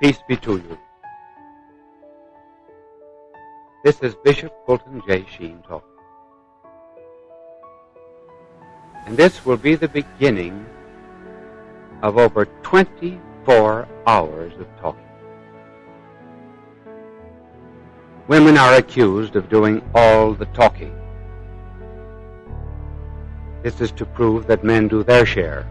Peace be to you. This is Bishop Fulton Sheen talking. And this will be the beginning of over 24 hours of talking. Women are accused of doing all the talking. This is to prove that men do their share.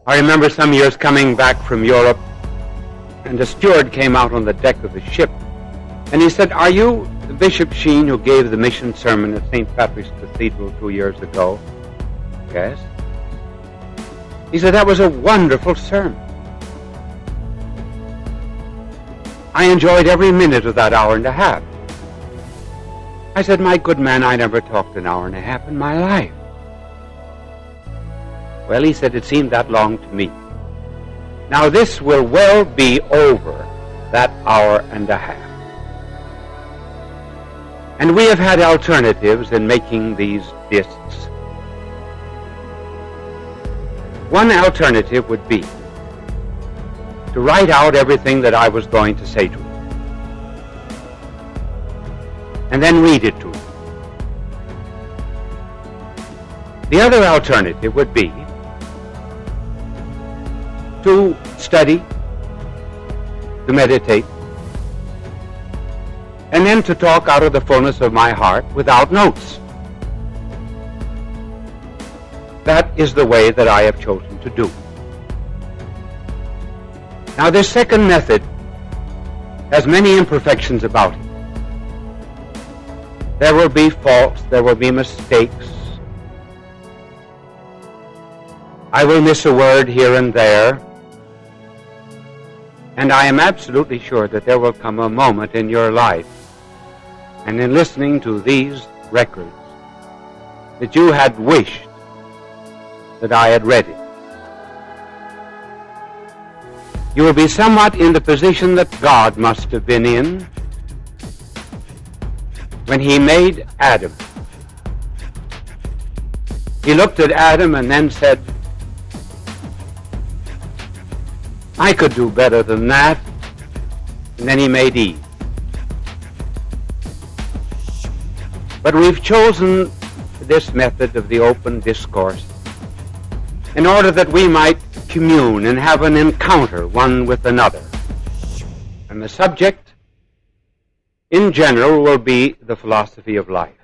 I remember some years coming back from Europe, and a steward came out on the deck of the ship, and he said, "Are you the Bishop Sheen who gave the mission sermon at St. Patrick's Cathedral 2 years ago?" "Yes." He said, "That was a wonderful sermon. I enjoyed every minute of that hour and a half." I said, "My good man, I never talked an hour and a half in my life." "Well," he said, "it seemed that long to me." Now this will well be over that hour and a half. And we have had alternatives in making these discs. One alternative would be to write out everything that I was going to say to you, and then read it to you. The other alternative would be to study, to meditate, and then to talk out of the fullness of my heart without notes. That is the way that I have chosen to do. Now, this second method has many imperfections about it. There will be faults, there will be mistakes. I will miss a word here and there. And I am absolutely sure that there will come a moment in your life and in listening to these records that you had wished that I had read it. You will be somewhat in the position that God must have been in when he made Adam. He looked at Adam and then said, "I could do better than that." And then he made Eve. But we've chosen this method of the open discourse in order that we might commune and have an encounter one with another. And the subject, in general, will be the philosophy of life.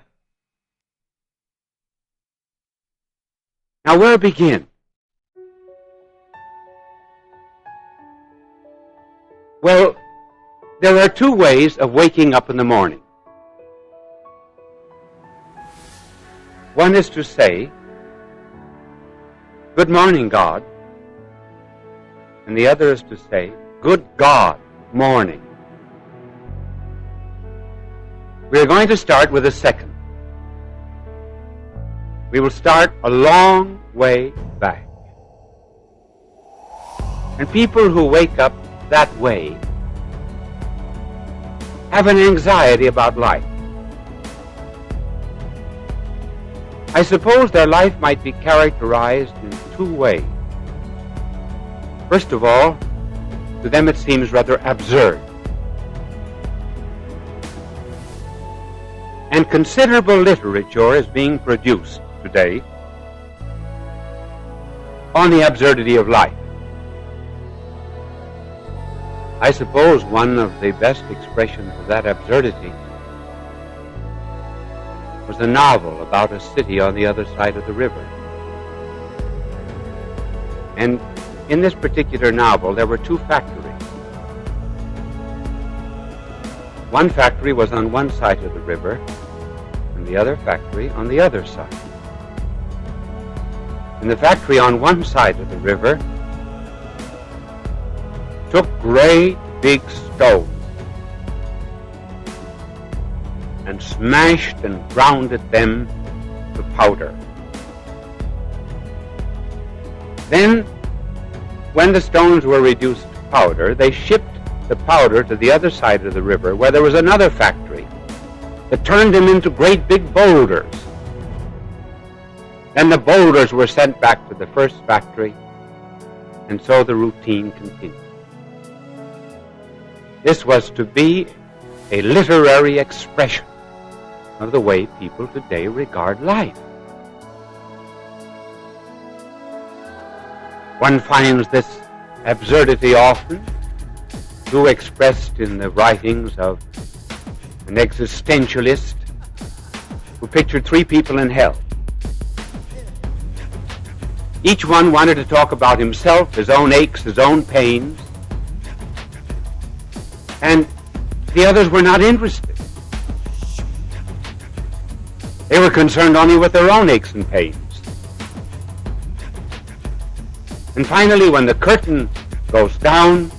Now, where begin? Well, there are two ways of waking up in the morning. One is to say, "Good morning, God." And the other is to say, "Good God, morning." We are going to start with the second. We will start a long way back. And people who wake up that way have an anxiety about life. I suppose their life might be characterized in two ways. First of all, to them it seems rather absurd. And considerable literature is being produced today on the absurdity of life. I suppose one of the best expressions of that absurdity was a novel about a city on the other side of the river. And in this particular novel, there were two factories. One factory was on one side of the river, and the other factory on the other side. And the factory on one side of the river took great big stones and smashed and grounded them to powder. Then, when the stones were reduced to powder, they shipped the powder to the other side of the river, where there was another factory that turned them into great big boulders. Then the boulders were sent back to the first factory, And so the routine continued. This was to be a literary expression of the way people today regard life. One finds this absurdity often too expressed in the writings of an existentialist who pictured three people in hell. Each one wanted to talk about himself, his own aches, his own pains, and the others were not interested. They were concerned only with their own aches and pains. And finally, when the curtain goes down,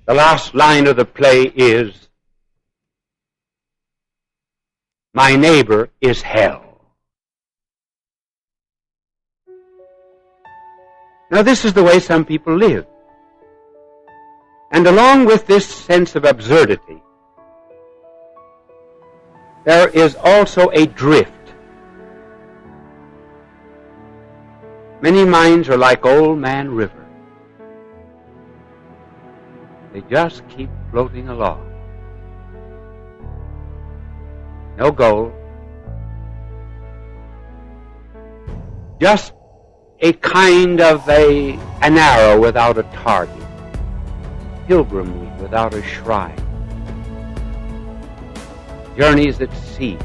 the last line of the play is, "My neighbor is hell." Now, this is the way some people live. And along with this sense of absurdity, there is also a drift. Many minds are like Old Man River. They just keep floating along. No goal. Just a kind of an arrow without a target. Pilgrimage without a shrine. Journeys at sea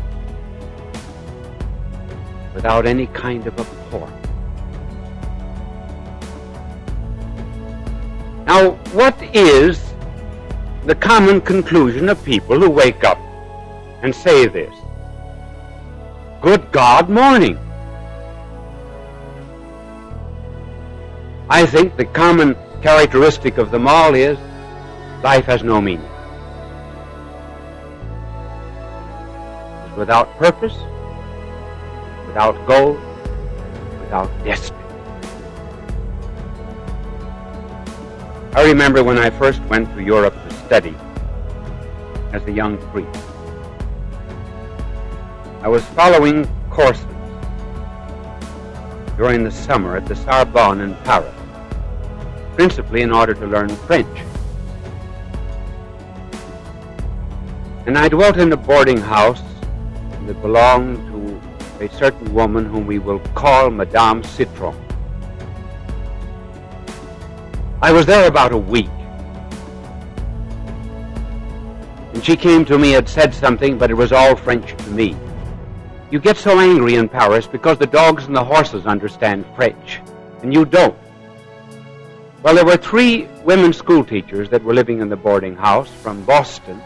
without any kind of a port. Now, what is the common conclusion of people who wake up and say this? Good God, morning. I think the common characteristic of them all is life has no meaning. It's without purpose, without goal, without destiny. I remember when I first went to Europe to study as a young priest. I was following courses during the summer at the Sorbonne in Paris, principally in order to learn French. And I dwelt in a boarding house that belonged to a certain woman whom we will call Madame Citron. I was there about a week. And she came to me and said something, but it was all French to me. You get so angry in Paris because the dogs and the horses understand French, and you don't. Well, there were 3 women school teachers that were living in the boarding house from Boston,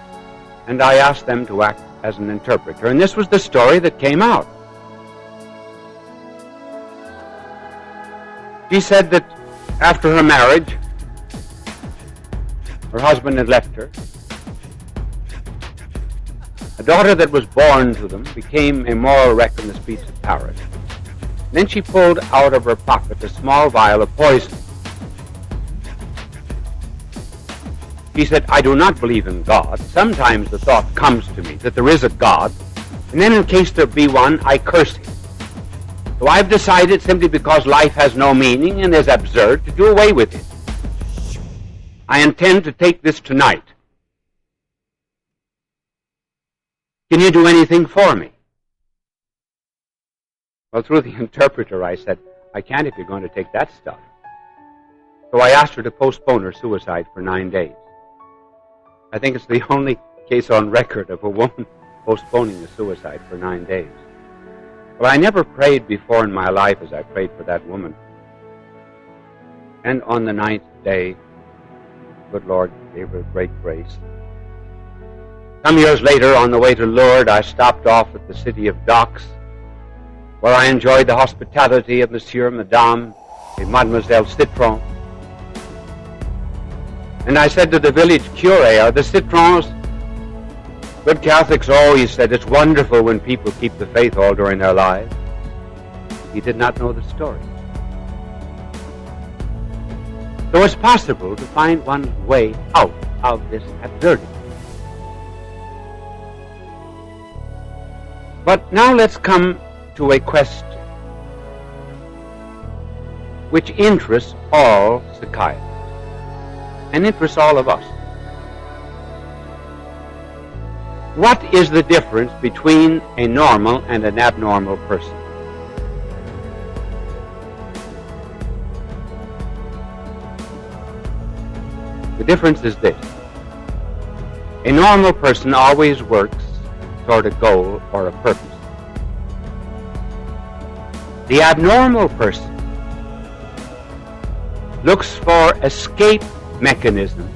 and I asked them to act as an interpreter. And this was the story that came out. She said that after her marriage, her husband had left her. A daughter that was born to them became a moral wreck in the streets of Paris. Then she pulled out of her pocket a small vial of poison. She said, I do not believe in God. Sometimes the thought comes to me that there is a God, and then in case there be one, I curse him. So I've decided, simply because life has no meaning and is absurd, to do away with it. I intend to take this tonight. Can you do anything for me? Well, through the interpreter, I said, I can't if you're going to take that stuff. So I asked her to postpone her suicide for 9 days. I think it's the only case on record of a woman postponing a suicide for 9 days. Well, I never prayed before in my life as I prayed for that woman. And on the 9th day, good Lord gave her great grace. Some years later, on the way to Lourdes, I stopped off at the city of Docks, where I enjoyed the hospitality of Monsieur, Madame, and Mademoiselle Citron. And I said to the village curé, are the Citrons good Catholics? Oh, he said, it's wonderful when people keep the faith all during their lives. He did not know the story. So it's possible to find one's way out of this absurdity. But now let's come to a question. which interests all psychiatrists and interests all of us. What is the difference between a normal and an abnormal person? The difference is this. A normal person always works toward a goal or a purpose. The abnormal person looks for escape mechanisms,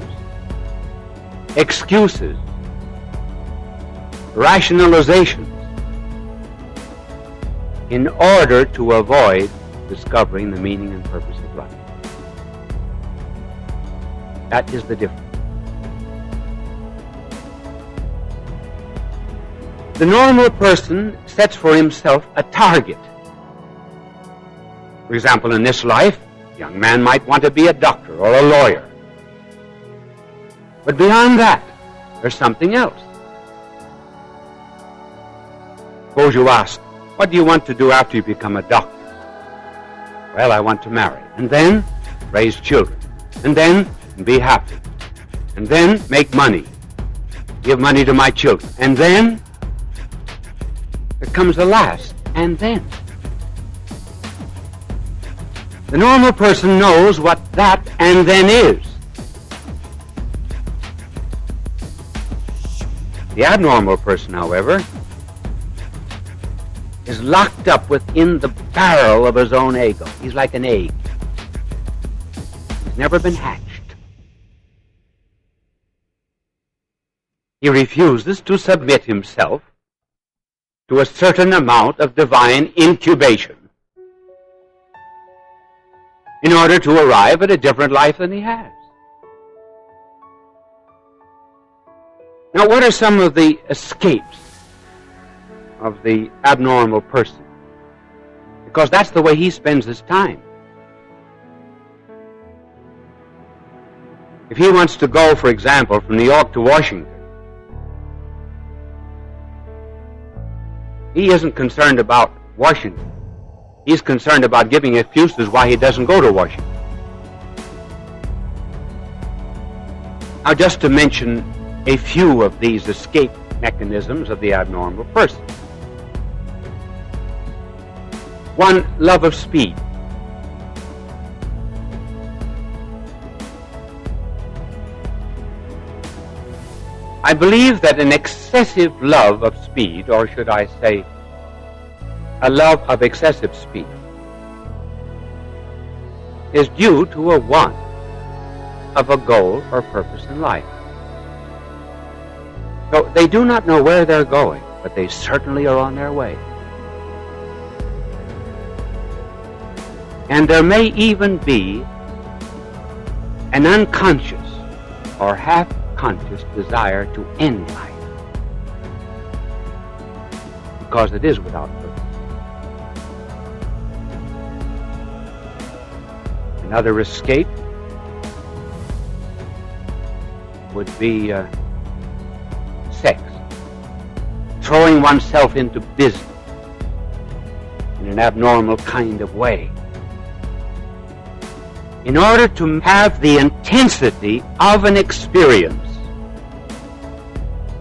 excuses, rationalizations in order to avoid discovering the meaning and purpose of life. That is the difference. The normal person sets for himself a target. For example, in this life, a young man might want to be a doctor or a lawyer. But beyond that, there's something else. Suppose you ask, what do you want to do after you become a doctor? Well, I want to marry, and then raise children, and then be happy, and then make money, give money to my children, and then there comes the last, and then. The normal person knows what that and then is. The abnormal person, however, is locked up within the barrel of his own ego. He's like an egg. He's never been hatched. He refuses to submit himself to a certain amount of divine incubation in order to arrive at a different life than he has. Now, what are some of the escapes of the abnormal person? Because that's the way he spends his time. If he wants to go, for example, from New York to Washington, he isn't concerned about Washington. He's concerned about giving excuses why he doesn't go to Washington. Now, just to mention a few of these escape mechanisms of the abnormal person. One, love of speed. I believe that an excessive love of speed, or should I say, a love of excessive speed, is due to a want of a goal or purpose in life. So they do not know where they're going, but they certainly are on their way. And there may even be an unconscious or half-conscious desire to end life, because it is without purpose. Another escape would be sex, throwing oneself into business in an abnormal kind of way, in order to have the intensity of an experience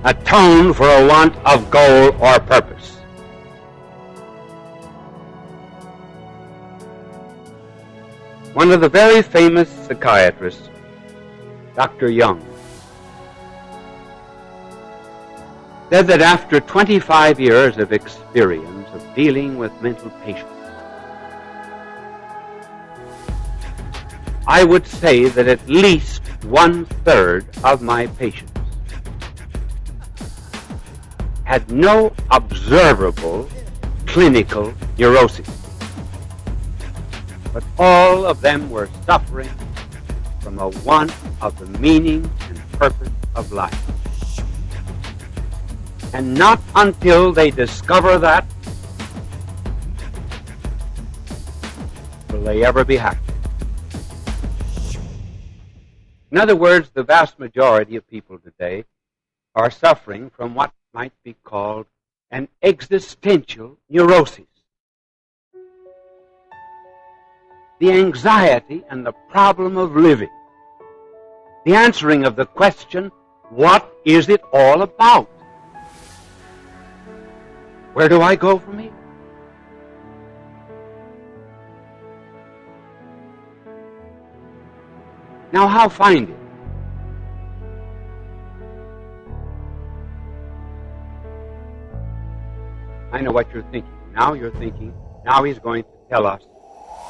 atone for a want of goal or purpose. One of the very famous psychiatrists, Dr. Jung, said that after 25 years of experience of dealing with mental patients, I would say that at least 1/3 of my patients had no observable clinical neurosis, but all of them were suffering from a want of the meaning and purpose of life. And not until they discover that will they ever be happy. In other words, the vast majority of people today are suffering from what might be called an existential neurosis. the anxiety and the problem of living, the answering of the question, what is it all about? Where do I go from here? Now, how find it? I know what you're thinking. Now you're thinking, now he's going to tell us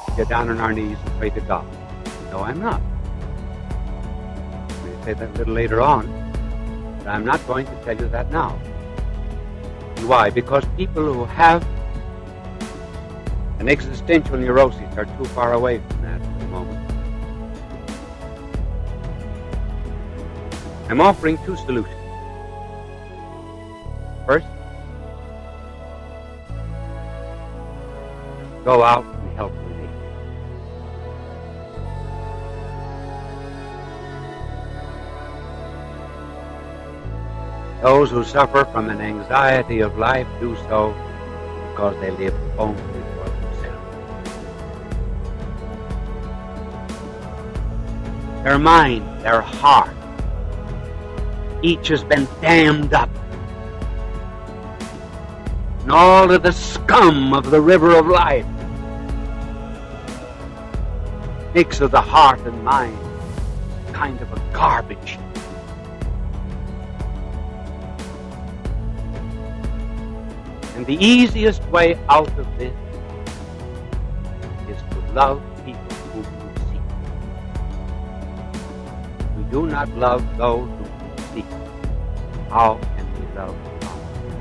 to get down on our knees and pray to God. No, I'm not. I'm going to say that a little later on, but I'm not going to tell you that now. And why? Because people who have an existential neurosis are too far away from that at the moment. I'm offering two solutions. First, go out and help the needy. Those who suffer from an anxiety of life do so because they live only for themselves. Their mind, their heart, each has been dammed up. And all of the scum of the river of life makes of the heart and mind kind of a garbage. And the easiest way out of this is to love people whom you seek. We do not love those whom we seek. How can we love God whom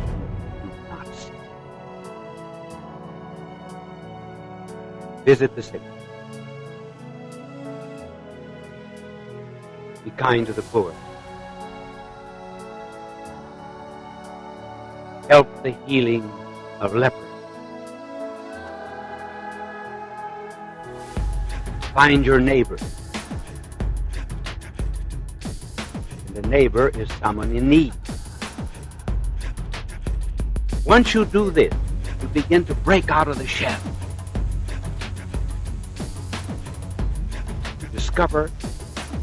we do not seek? Visit the sick. Be kind to the poor. Help the healing of lepers. Find your neighbor. And the neighbor is someone in need. Once you do this, you begin to break out of the shell. You discover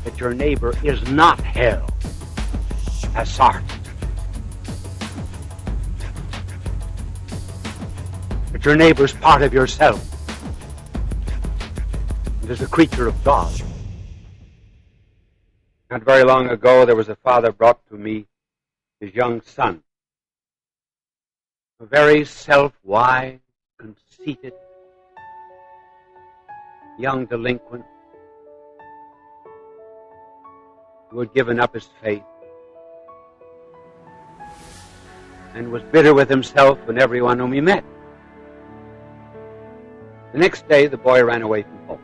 that your neighbor is not hell as Sartre. But your neighbor's part of yourself. And is a creature of God. Not very long ago, there was a father brought to me his young son. A very self-wise, conceited, young delinquent who had given up his faith and was bitter with himself and everyone whom he met. The next day, the boy ran away from home.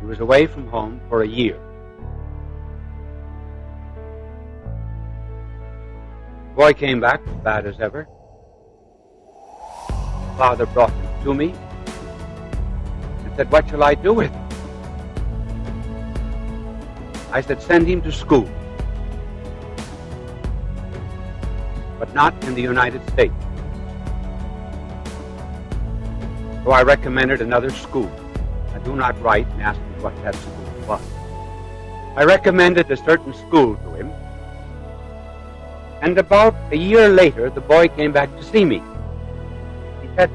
He was away from home for a year. The boy came back as bad as ever. The father brought him to me and said, "What shall I do with him?" I said, "Send him to school, but not in the United States." So I recommended another school. I do not write and ask me what that school was. I recommended a certain school to him, and about a year later, the boy came back to see me. He said,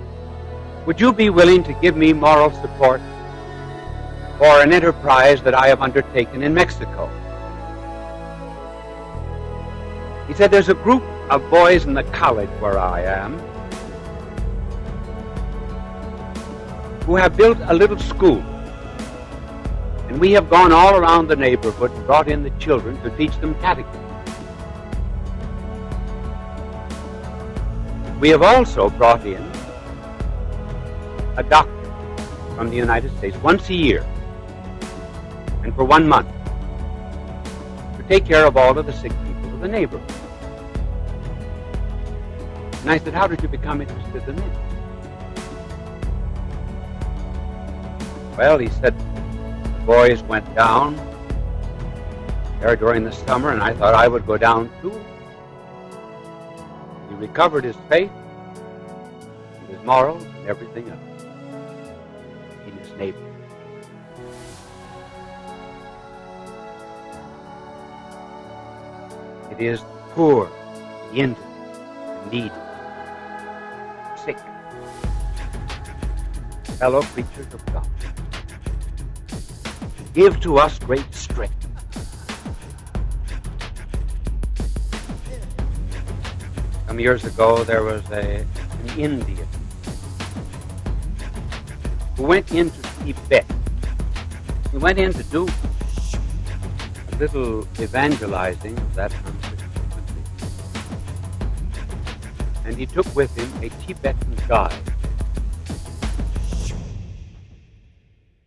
"Would you be willing to give me moral support for an enterprise that I have undertaken in Mexico?" He said, "There's a group of boys in the college where I am who have built a little school, and we have gone all around the neighborhood and brought in the children to teach them catechism. We have also brought in a doctor from the United States once a year and for 1 month to take care of all of the sick people of the neighborhood." And I said, "How did you become interested in this?" Well, he said, the boys went down there during the summer, and I thought I would go down too. He recovered his faith, and his his morals and everything else in his neighbor. It is the poor, the indigent, the needy, the sick, fellow creatures of God. Give to us great strength. Some years ago, there was an Indian who went into Tibet. He went in to do a little evangelizing of that country. And he took with him a Tibetan guide.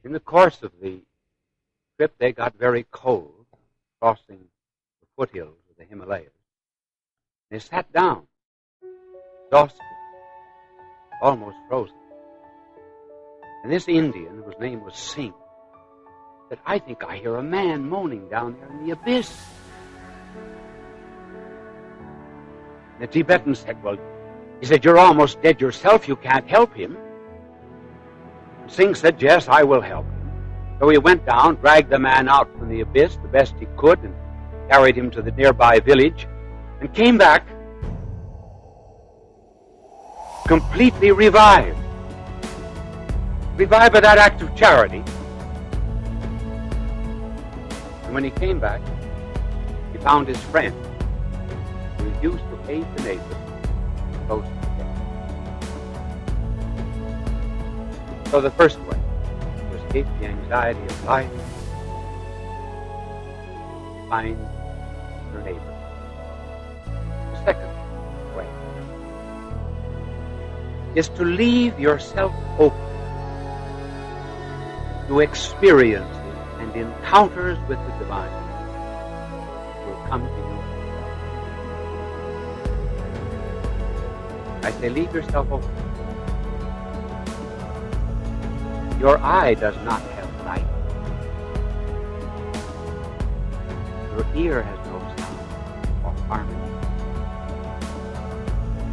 In the course of the trip, they got very cold, crossing the foothills of the Himalayas. They sat down, exhausted, almost frozen. And this Indian, whose name was Singh, said, "I think I hear a man moaning down there in the abyss." And the Tibetan said, "Well," he said, "you're almost dead yourself. You can't help him." And Singh said, "Yes, I will help him." So he went down, dragged the man out from the abyss the best he could, and carried him to the nearby village, and came back completely revived. Revived by that act of charity. And when he came back, he found his friend, who used to aid the neighbor, close to death. So the first way to escape the anxiety of life, find your neighbor. The second way is to leave yourself open to experiences and encounters with the divine will come to you. I say, leave yourself open. Your eye does not have light. Your ear has no sound or harmony.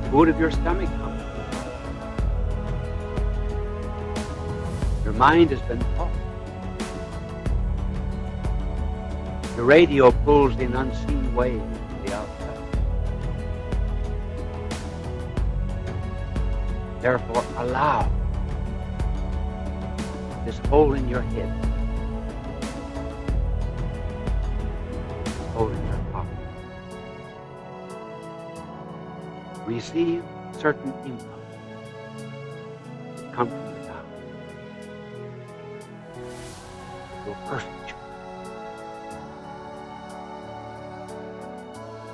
The food of your stomach comes. Your mind has been taught. The radio pulls in unseen waves from the outside. Therefore, allow this hole in your head, this hole in your heart, receive certain impulses that come from without. Will perfect you.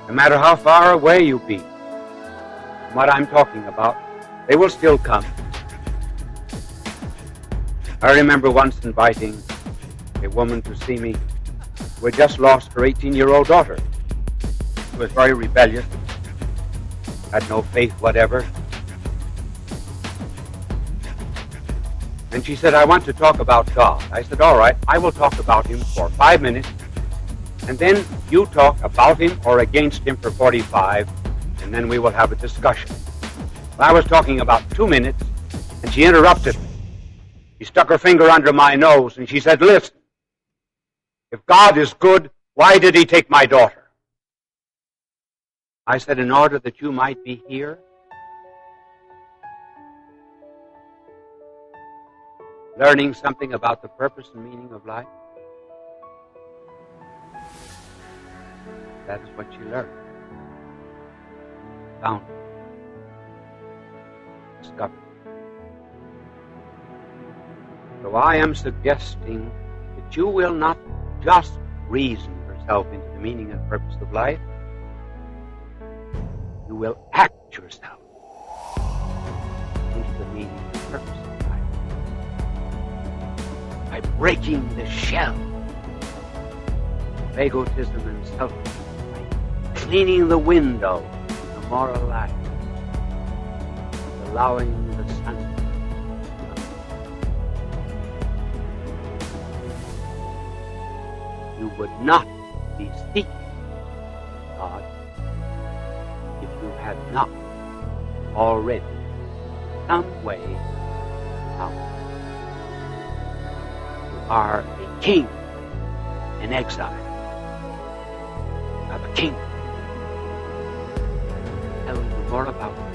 No matter how far away you be from what I'm talking about, they will still come. I remember once inviting a woman to see me who had just lost her 18-year-old daughter. She was very rebellious, had no faith whatever. And she said, "I want to talk about God." I said, "All right, I will talk about him for 5 minutes, and then you talk about him or against him for 45, and then we will have a discussion." Well, I was talking about 2 minutes, and she interrupted me. She stuck her finger under my nose, and she said, "Listen, if God is good, why did he take my daughter?" I said, "In order that you might be here, learning something about the purpose and meaning of life." That is what she learned. Found it. Discovered. So I am suggesting that you will not just reason yourself into the meaning and purpose of life. You will act yourself into the meaning and purpose of life by breaking the shell of egotism and selfishness, by cleaning the window of the moral life, allowing the sun to come. You would not be seeking God if you had not already some way out. You are a king in exile of a kingdom. Tell you more about